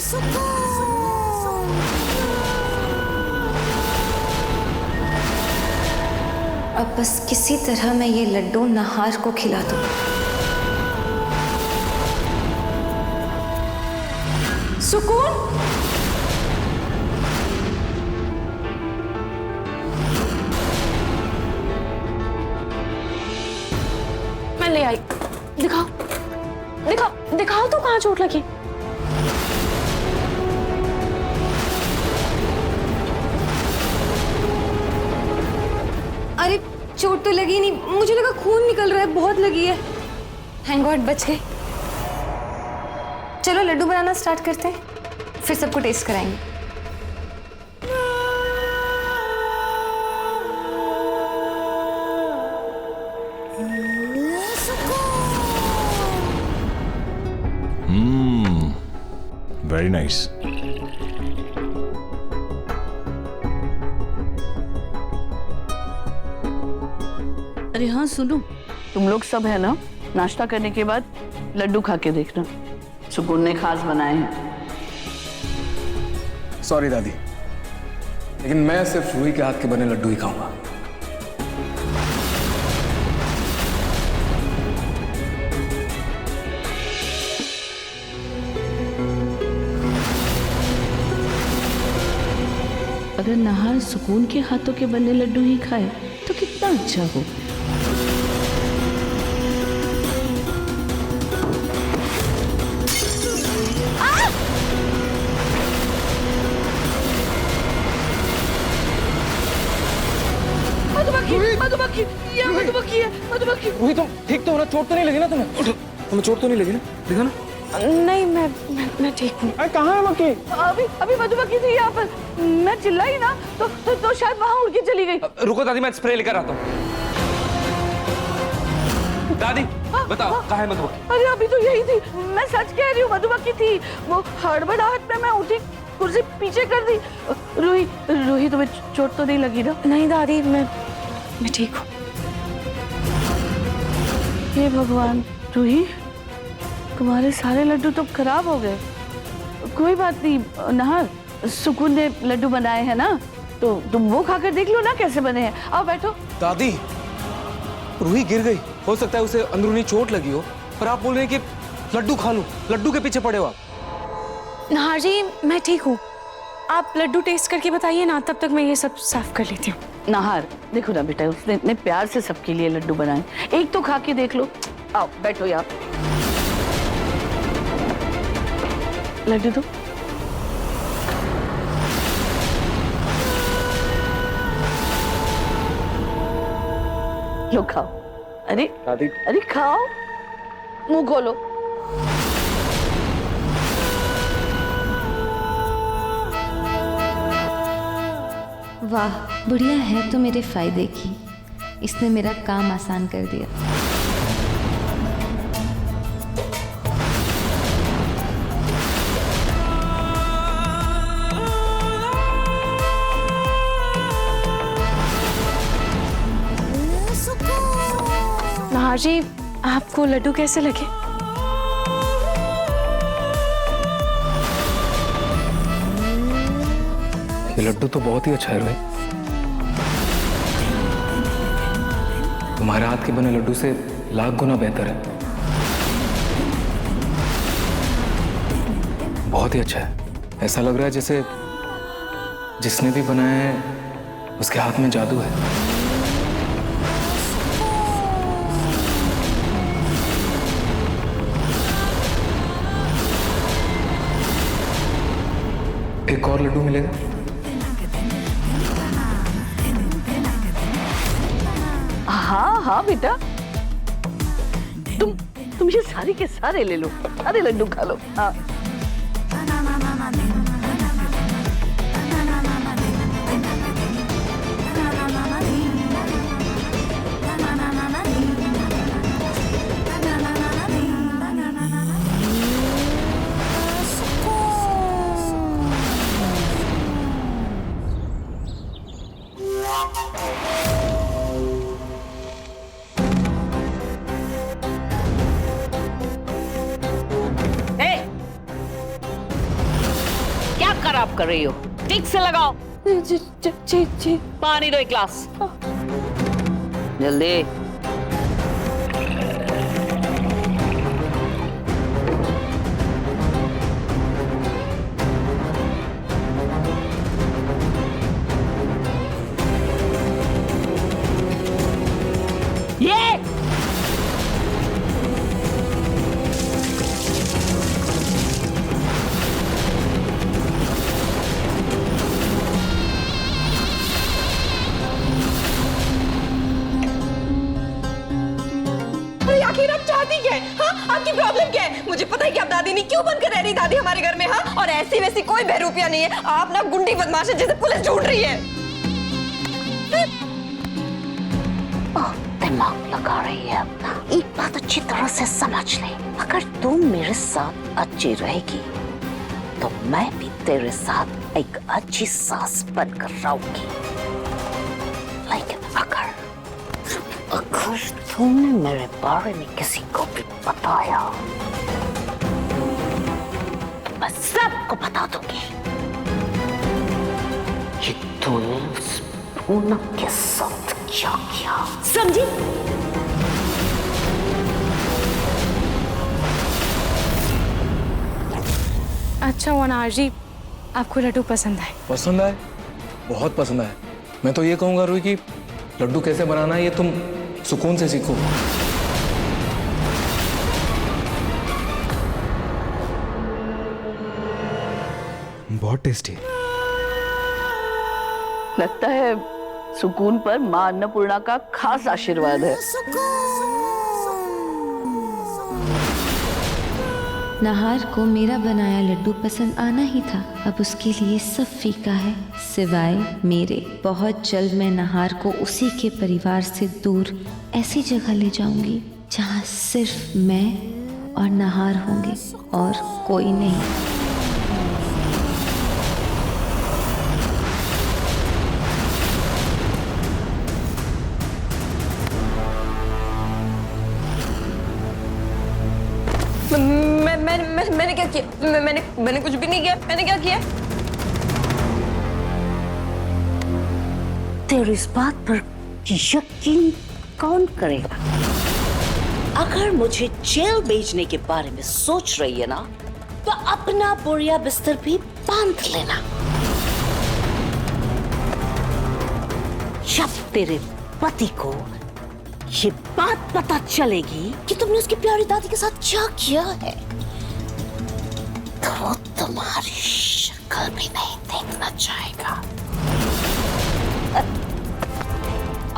अब बस किसी तरह मैं ये लड्डू नहार को खिला दूं। सुकून, मैं ले आई। दिखाओ दिखाओ दिखाओ तो कहाँ चोट लगी। अरे चोट तो लगी नहीं, मुझे लगा खून निकल रहा है, बहुत लगी है। थैंक गॉड बच गए। चलो लड्डू बनाना स्टार्ट करते हैं, फिर सबको टेस्ट कराएंगे। Very nice. अरे हाँ सुनो, तुम लोग सब है ना, नाश्ता करने के बाद लड्डू खा के देखना, सुकून ने खास बनाए हैं। सॉरी दादी, लेकिन मैं सिर्फ रूही के हाथ के बने लड्डू ही खाऊंगा। अगर नहार सुकून के हाथों के बने लड्डू ही खाए तो कितना अच्छा हो। मधुमक्खी, ये मधुमक्खी है, मधुमक्खी। रूही तुम ठीक तो हो ना? चोट तो नहीं लगी ना तुम्हें? तुम्हें चोट तो नहीं लगी ना? देखा ना? नहीं मैं ठीक हूँ। कहाँ है मक्खी? अभी मधुमक्खी थी यहाँ पर, मैं चिल्लाई ना तो शायद वहाँ उड़ के चली गई। रुको दादी, मैं स्प्रे लेकर आता हूँ। दादी बताओ कहाँ है मधुमक्खी? अरे अभी तो यही थी, मैं सच कह रही हूँ, मधुमक्खी थी। वो हड़बड़ाहट में मैं उठी, कुर्सी पीछे कर दी। रूही तुम्हें चोट तो नहीं लगी ना? नहीं दादी, मैं ठीक हूँ। हे भगवान, रूही तुम्हारे सारे लड्डू तो खराब हो गए। कोई बात नहीं नहार, सुकून ने लड्डू बनाए हैं ना, तो तुम वो खाकर देख लो ना कैसे बने हैं। आओ बैठो। दादी रूही गिर गई, हो सकता है उसे अंदरूनी चोट लगी हो, पर आप बोल रहे हैं कि लड्डू खा लूं, लड्डू के पीछे पड़े हो आप। नहार जी मैं ठीक हूँ, आप लड्डू टेस्ट करके बताइए ना, तब तक मैं ये सब साफ कर लेती हूँ। नहार देखो ना बेटा, उसने इतने प्यार से सबके लिए लड्डू बनाए, एक तो खा के देख लो। आओ बैठो यार। लड्डू दो। लो खाओ। अरे दादी अरे खाओ, मुंह खोलो। वाह, बुढ़िया है तो मेरे फायदे की, इसने मेरा काम आसान कर दिया। नहार जी आपको लड्डू कैसे लगे? ये लड्डू तो बहुत ही अच्छा है रूही, तुम्हारे हाथ के बने लड्डू से लाख गुना बेहतर है। बहुत ही अच्छा है, ऐसा लग रहा है जैसे जिसने भी बनाया है उसके हाथ में जादू है। एक और लड्डू मिलेगा? हाँ बेटा, तुम ये सारे के सारे ले लो, सारे लड्डू खा लो। हाँ खराब कर रही हो, ठीक से लगाओ। जी जी जी जी। पानी दो एक गिलास, जल्दी। ये अरे आखिर आप चाहती क्या है? हाँ, आपकी प्रॉब्लम क्या है? मुझे पता है कि आप दादी नहीं क्यों बनकर रह रही दादी हमारे घर में। हाँ, और ऐसी वैसी कोई बहरूपिया नहीं है, आप ना गुंडी बदमाश है जिसे पुलिस ढूंढ रही है। दिमाग लगा रही है अपना। एक बात अच्छी तरह से समझ ले, अगर तुम मेरे साथ अच्छी रहेगी तो मैं भी तेरे साथ एक अच्छी सास बनकर रहूंगी। लेकिन अगर तुमने मेरे बारे में किसी को भी बताया तो मैं सबको बता दूंगी कि तूने उस पूनम के साथ क्या किया, समझी? अच्छा हुआ नाहर जी, आपको लड्डू पसंद आए। पसंद आए? बहुत पसंद आए। मैं तो ये कहूंगा रूही कि लड्डू कैसे बनाना है ये तुम सुकून से सीखो। बहुत टेस्टी। लगता है सुकून पर मां अन्नपूर्णा का खास आशीर्वाद है। नाहार को मेरा बनाया लड्डू पसंद आना ही था। अब उसके लिए सब फीका है सिवाय मेरे। बहुत जल्द मैं नाहार को उसी के परिवार से दूर ऐसी जगह ले जाऊंगी जहाँ सिर्फ मैं और नाहार होंगे और कोई नहीं। मैंने क्या किया? मैंने कुछ भी नहीं किया। मैंने क्या किया? तेरी इस बात पर यकीन कौन करेगा? अगर मुझे जेल भेजने के बारे में सोच रही है ना, तो अपना बोरिया बिस्तर भी बांध लेना। जब तेरे पति को ये बात पता चलेगी कि तुमने उसकी प्यारी दादी के साथ क्या किया है, तो तुम्हारी शक्ल भी नहीं देखना चाहेगा।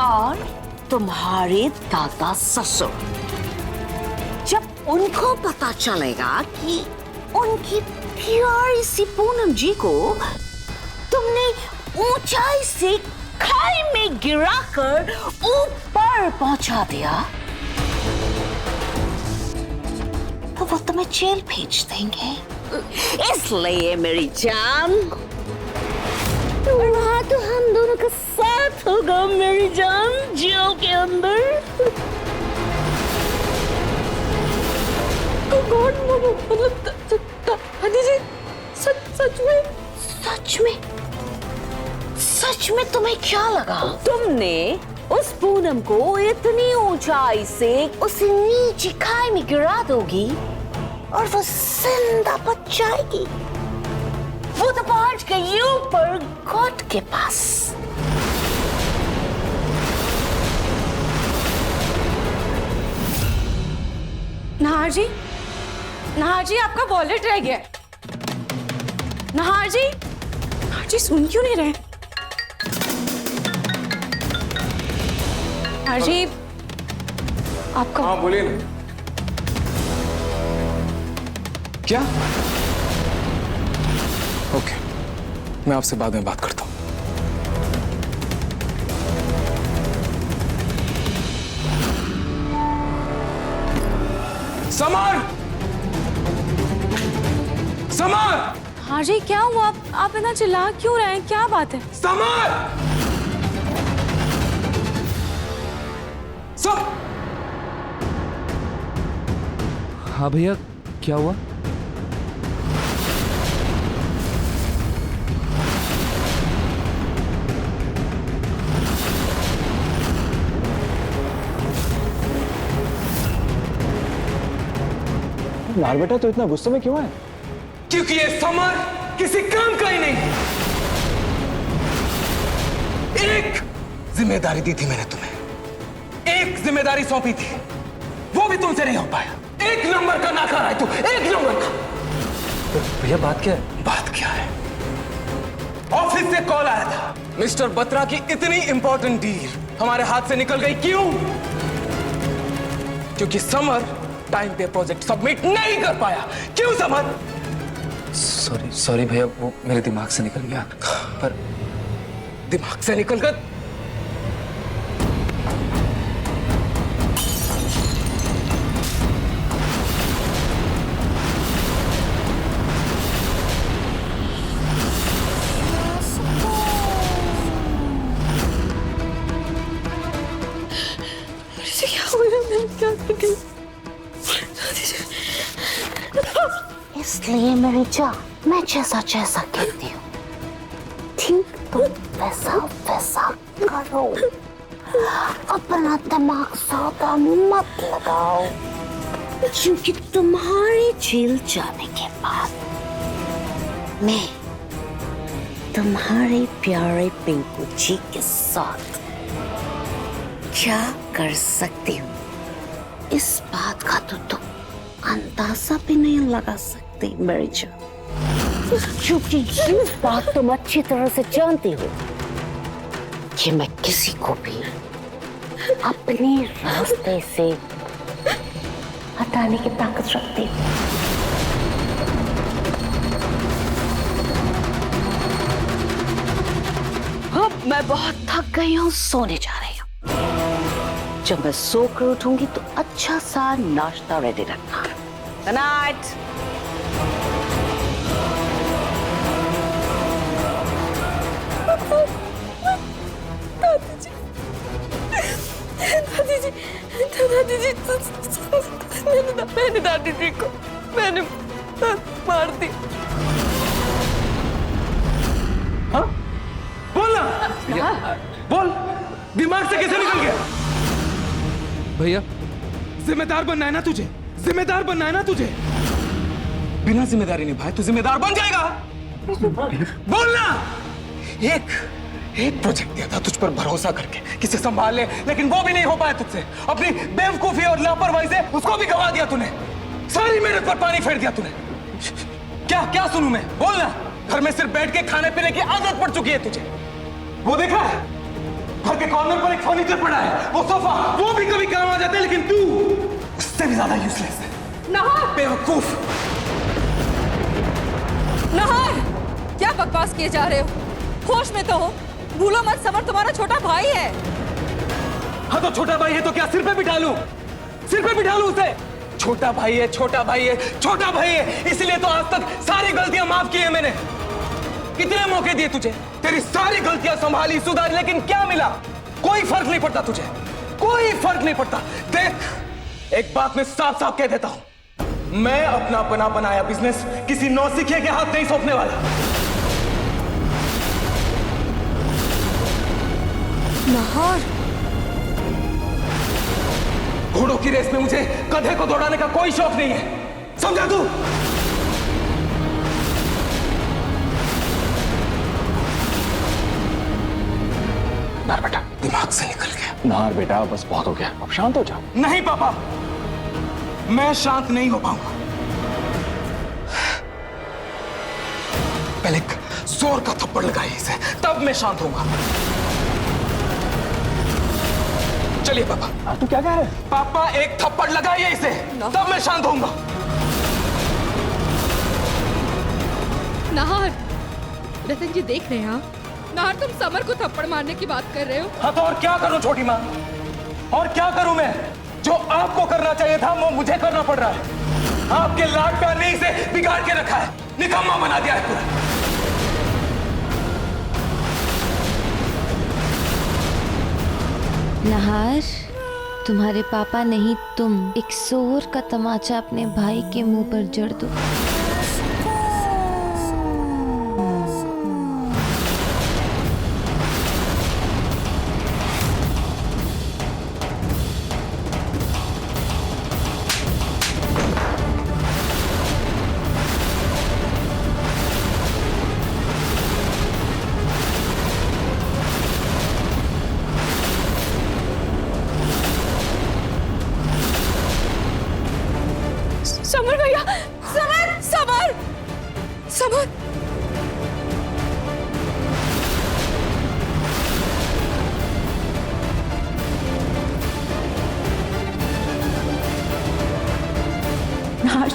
और तुम्हारे दादा ससुर, जब उनको पता चलेगा कि उनकी प्यारी सी पूनम जी को तुमने ऊंचाई से खाई में गिराकर ऊपर पहुंचा दिया, तो वो तुम्हें जेल भेज देंगे। इसलिए मेरी जान, वहां तो हम दोनों का साथ होगा मेरी जान, जेल के अंदर। दादी जी, सच में सच में तुम्हें क्या लगा? तुमने उस पूनम को इतनी ऊंचाई से उसे नीचे खाई में गिरा दोगी और वो जिंदा बच जाएगी। वो तो पहुंच गई ऊपर गॉड के पास। नाहर जी, नाहर जी, आपका वॉलेट रह गया। नाहर जी सुन क्यों नहीं रहे? नाहर जी, आपका। हाँ बोलिए ना। क्या? ओके, मैं आपसे बाद में बात करता हूँ। समर! समर! हाँ जी, क्या हुआ? आप इतना चिल्ला क्यों रहे हैं? क्या बात है? समर! हाँ भैया, क्या हुआ? नार बेटा तो इतना गुस्से में क्यों है? क्योंकि ये समर किसी काम का ही नहीं। एक जिम्मेदारी दी थी मैंने तुम्हें, एक जिम्मेदारी सौंपी थी, वो भी तुमसे नहीं हो पाया। एक नंबर का नाकार है तू, एक नंबर का। भैया बात क्या है? बात क्या है? ऑफिस से कॉल आया था, मिस्टर बत्रा की इतनी इंपॉर्टेंट डील हमारे हाथ से निकल गई। क्यों? क्योंकि समर टाइम पे प्रोजेक्ट सबमिट नहीं कर पाया। क्यों समर? सॉरी भैया, वो मेरे दिमाग से निकल गया। पर दिमाग से निकल कर इसलिए मेरी जान, मैं जैसा जैसा कहती हूँ ठीक तो वैसा वैसा करो। अपना दिमाग ज्यादा मत लगाओ, क्योंकि तुम्हारे जेल जाने के बाद मैं तुम्हारे प्यारे पिंकू जी के साथ क्या कर सकती हूँ, इस बात का तो तुम अंदाजा भी नहीं लगा सकती मेरी जान। क्योंकि ये बात तुम अच्छी तरह से जानती हो कि मैं किसी को भी अपने रास्ते से हटाने की ताकत रखती हूँ। अब मैं बहुत थक गई हूँ, सोने जा रही हूँ। जब मैं सोकर उठूंगी तो अच्छा सा नाश्ता रेडी रखना। Good night. दादी जी मैंने दादी जी को मैंने मार दी। हाँ? बोल ना, बोल, दिमाग से कैसे निकल गया? भैया, जिम्मेदार बनना है ना तुझे, जिम्मेदार बनना है ना तुझे। बिना जिम्मेदारी निभाए तू जिम्मेदार बन जाएगा। बोलना। एक प्रोजेक्ट दिया था तुझ पर भरोसा करके किसे संभाल ले, लेकिन वो भी नहीं हो पाया तुझसे। अपनी बेवकूफी और लापरवाही से उसको भी गवा दिया तूने। सारी मेहनत पर पानी फेर दिया तूने। क्या क्या सुनूं मैं? बोलना। घर में सिर्फ बैठ के खाने पीने की आदत पड़ चुकी है तुझे। वो देखा है, घर के कॉर्नर पर एक फर्नीचर पड़ा है, वो सोफा, वो भी कभी काम आ जाता है, लेकिन तू उससे भी ज्यादा यूजलेस है। नहार, बेवकूफ। नहार, क्या बकवास किए जा रहे हो? होश में तो हो। भूलो मत, समर तुम्हारा छोटा भाई है। हाँ तो छोटा भाई है तो क्या सिर पे बिठा लूं? सिर पे बिठा लूं उसे? छोटा भाई है, छोटा भाई है, छोटा भाई है, इसलिए तो आज तक सारी गलतियां माफ की है मैंने। कितने मौके दिए तुझे, तेरी सारी गलतियां संभाली, सुधारी, लेकिन क्या मिला? कोई फर्क नहीं पड़ता तुझे, कोई फर्क नहीं पड़ता। देख, एक बात मैं साफ साफ कह देता हूं, मैं अपना बना बनाया बिजनेस किसी नौसिखिए के हाथ नहीं सौंपने वाला। नहार, घोड़ों की रेस में मुझे गधे को दौड़ाने का कोई शौक नहीं है, समझा तू? नार बेटा, दिमाग से निकल गया। नार बेटा बस बहुत हो गया, अब शांत हो जा। नहीं पापा, मैं शांत नहीं हो पाऊंगा। पहले जोर का थप्पड़ लगाइए इसे, तब मैं शांत होऊंगा। चलिए पापा। तू क्या कह रहा है? पापा एक थप्पड़ लगाइए इसे, तब मैं शांत होऊंगा। नाहर, रतन जी देख रहे हैं आप? नाहर, तुम समर को थप्पड़ मारने की बात कर रहे हो? हाँ तो और क्या करूं छोटी माँ, और क्या करूं मैं? जो आपको करना चाहिए था वो मुझे करना पड़ रहा है। आपके लाड प्यार ने इसे बिगाड़ के रखा है, निकम्मा बना दिया है पूरा। नहार, तुम्हारे पापा नहीं तुम एक जोर का तमाचा अपने भाई के मुंह पर जड़ दो।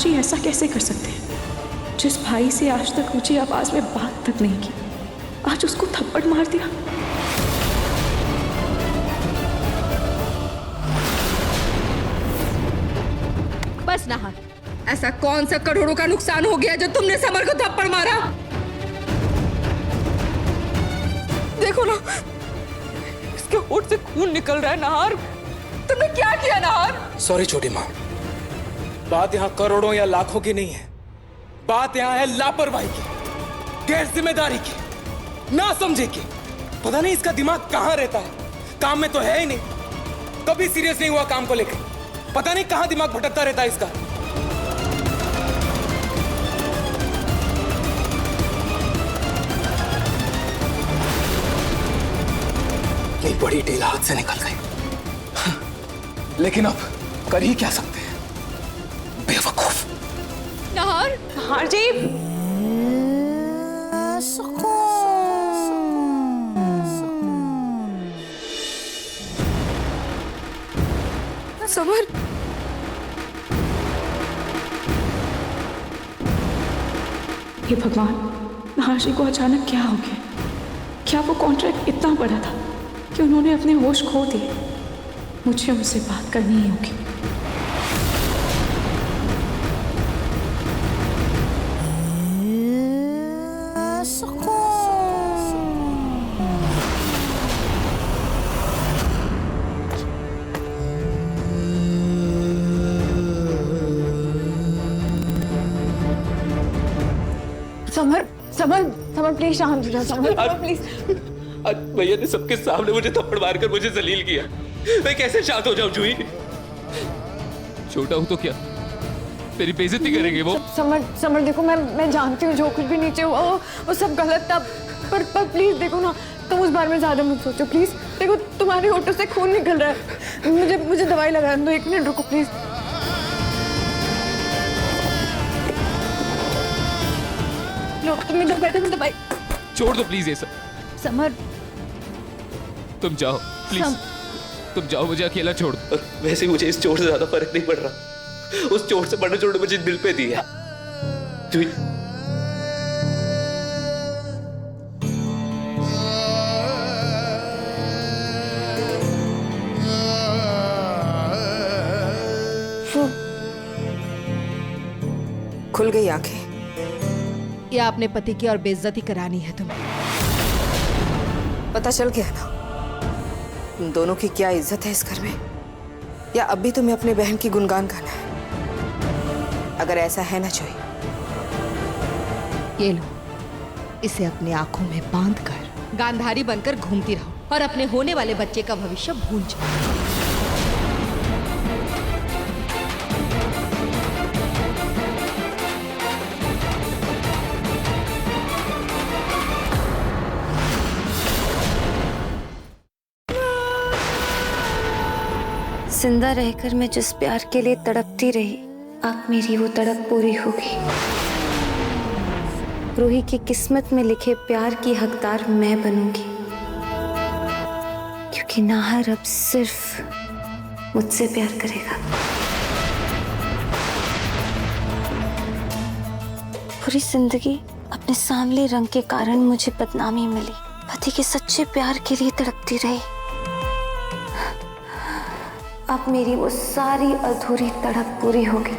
जी ऐसा कैसे कर सकते हैं? जिस भाई से आज तक ऊंची आवाज में बात तक नहीं की, आज उसको थप्पड़ मार दिया। बस नहार, ऐसा कौन सा करोड़ों का नुकसान हो गया जो तुमने समर को थप्पड़ मारा? देखो ना, इसके होंठ से खून निकल रहा है। नहार, तुमने क्या किया नहार? सॉरी छोटी माँ, बात यहाँ करोड़ों या लाखों की नहीं है। बात यहाँ है लापरवाही की, गैर जिम्मेदारी की, ना समझे की। पता नहीं इसका दिमाग कहाँ रहता है, काम में तो है ही नहीं, कभी सीरियस नहीं हुआ काम को लेकर। पता नहीं कहाँ दिमाग भटकता रहता है इसका। ये बड़ी डील हाथ से निकल गई, लेकिन अब कर ही क्या सकते हैं, बेवकूफ। नहार, नहार जी, समर, हे भगवान, नहार जी को अचानक क्या हो गया? क्या वो कॉन्ट्रैक्ट इतना बड़ा था कि उन्होंने अपने होश खो दिए? मुझे उनसे बात करनी ही होगी। समर, समर, समर प्लीज शांत हो जा। Summer please. आज भैया ने सबके सामने मुझे थप्पड़ मारकर मुझे जलील किया, मैं कैसे शांत हो जाऊं जूही? छोटा हूं तो क्या, तेरी बेइज्जती करेंगे वो? समर, समर देखो, मैं जानती हूँ जो कुछ भी नीचे हुआ वो सब गलत था, पर प्लीज देखो ना, तुम उस बारे में ज्यादा मत सोचो प्लीज। देखो तुम्हारे होठों से खून निकल रहा है, मुझे दवाई लगाने दो। 1 मिनट रुको प्लीज। लो तुम दवाई। छोड़ दो प्लीज ये सब। समर, तुम जाओ प्लीज, तुम जाओ, मुझे अकेला छोड़ दो। वैसे मुझे इस चोट से ज्यादा फर्क नहीं पड़ रहा, उस चोट से बड़ा चोट मुझे दिल पे दी है। जूही, खुल गई आंखें। या अपने पति की और बेइज्जती करानी है तुम्हें? पता चल गया ना तुम दोनों की क्या इज्जत है इस घर में, या अब भी तुम्हें अपने बहन की गुणगान गाना है? अगर ऐसा है ना जोई, ये लो, इसे अपने आंखों में बांध कर गांधारी बनकर घूमती रहो और अपने होने वाले बच्चे का भविष्य भूल जाओ। जिंदा रहकर मैं जिस प्यार के लिए तड़पती रही, अब मेरी वो तड़प पूरी होगी। रूही की किस्मत में लिखे प्यार की हकदार मैं बनूंगी, क्योंकि नाहर अब सिर्फ मुझसे प्यार करेगा। पूरी जिंदगी अपने सांवले रंग के कारण मुझे बदनामी मिली, पति के सच्चे प्यार के लिए तड़पती रही। अब मेरी वो सारी अधूरी तड़प पूरी होगी।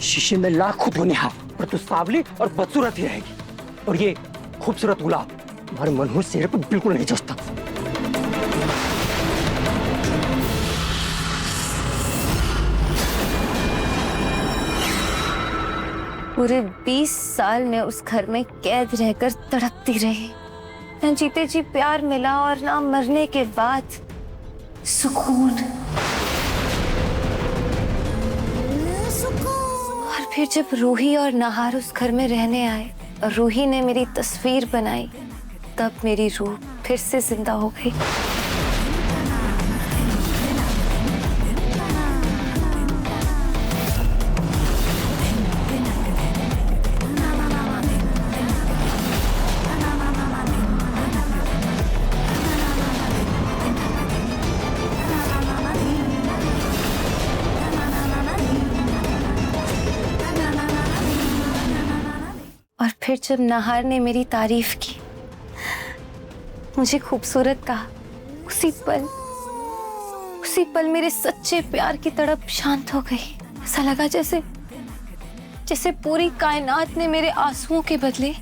शीशे में लाखों धोने हाथ, पर तू सावली और बदसूरत ही रहेगी। और ये खूबसूरत गुलाब तुम्हारे मनहूस चेहरे पर बिल्कुल नहीं जचता। पूरे 20 साल में उस घर में कैद रहकर तड़पती रही, न जीते जी प्यार मिला और ना मरने के बाद सुकून। और फिर जब रूही और नाहर उस घर में रहने आए और रूही ने मेरी तस्वीर बनाई, तब मेरी रूह फिर से जिंदा हो गई। फिर जब नाहार ने मेरी तारीफ की, मुझे खूबसूरत कहा, उसी पल मेरे सच्चे प्यार की तड़प शांत हो गई। ऐसा लगा जैसे पूरी कायनात ने मेरे आंसुओं के बदले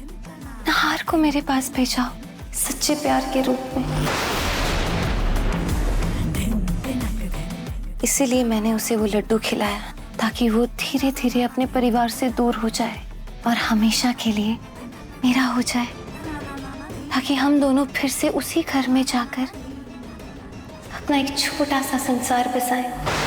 नाहार को मेरे पास भेजा, सच्चे प्यार के रूप में। इसीलिए मैंने उसे वो लड्डू खिलाया, ताकि वो धीरे धीरे अपने परिवार से दूर हो जाए और हमेशा के लिए मेरा हो जाए, ताकि हम दोनों फिर से उसी घर में जाकर अपना एक छोटा सा संसार बसाएं।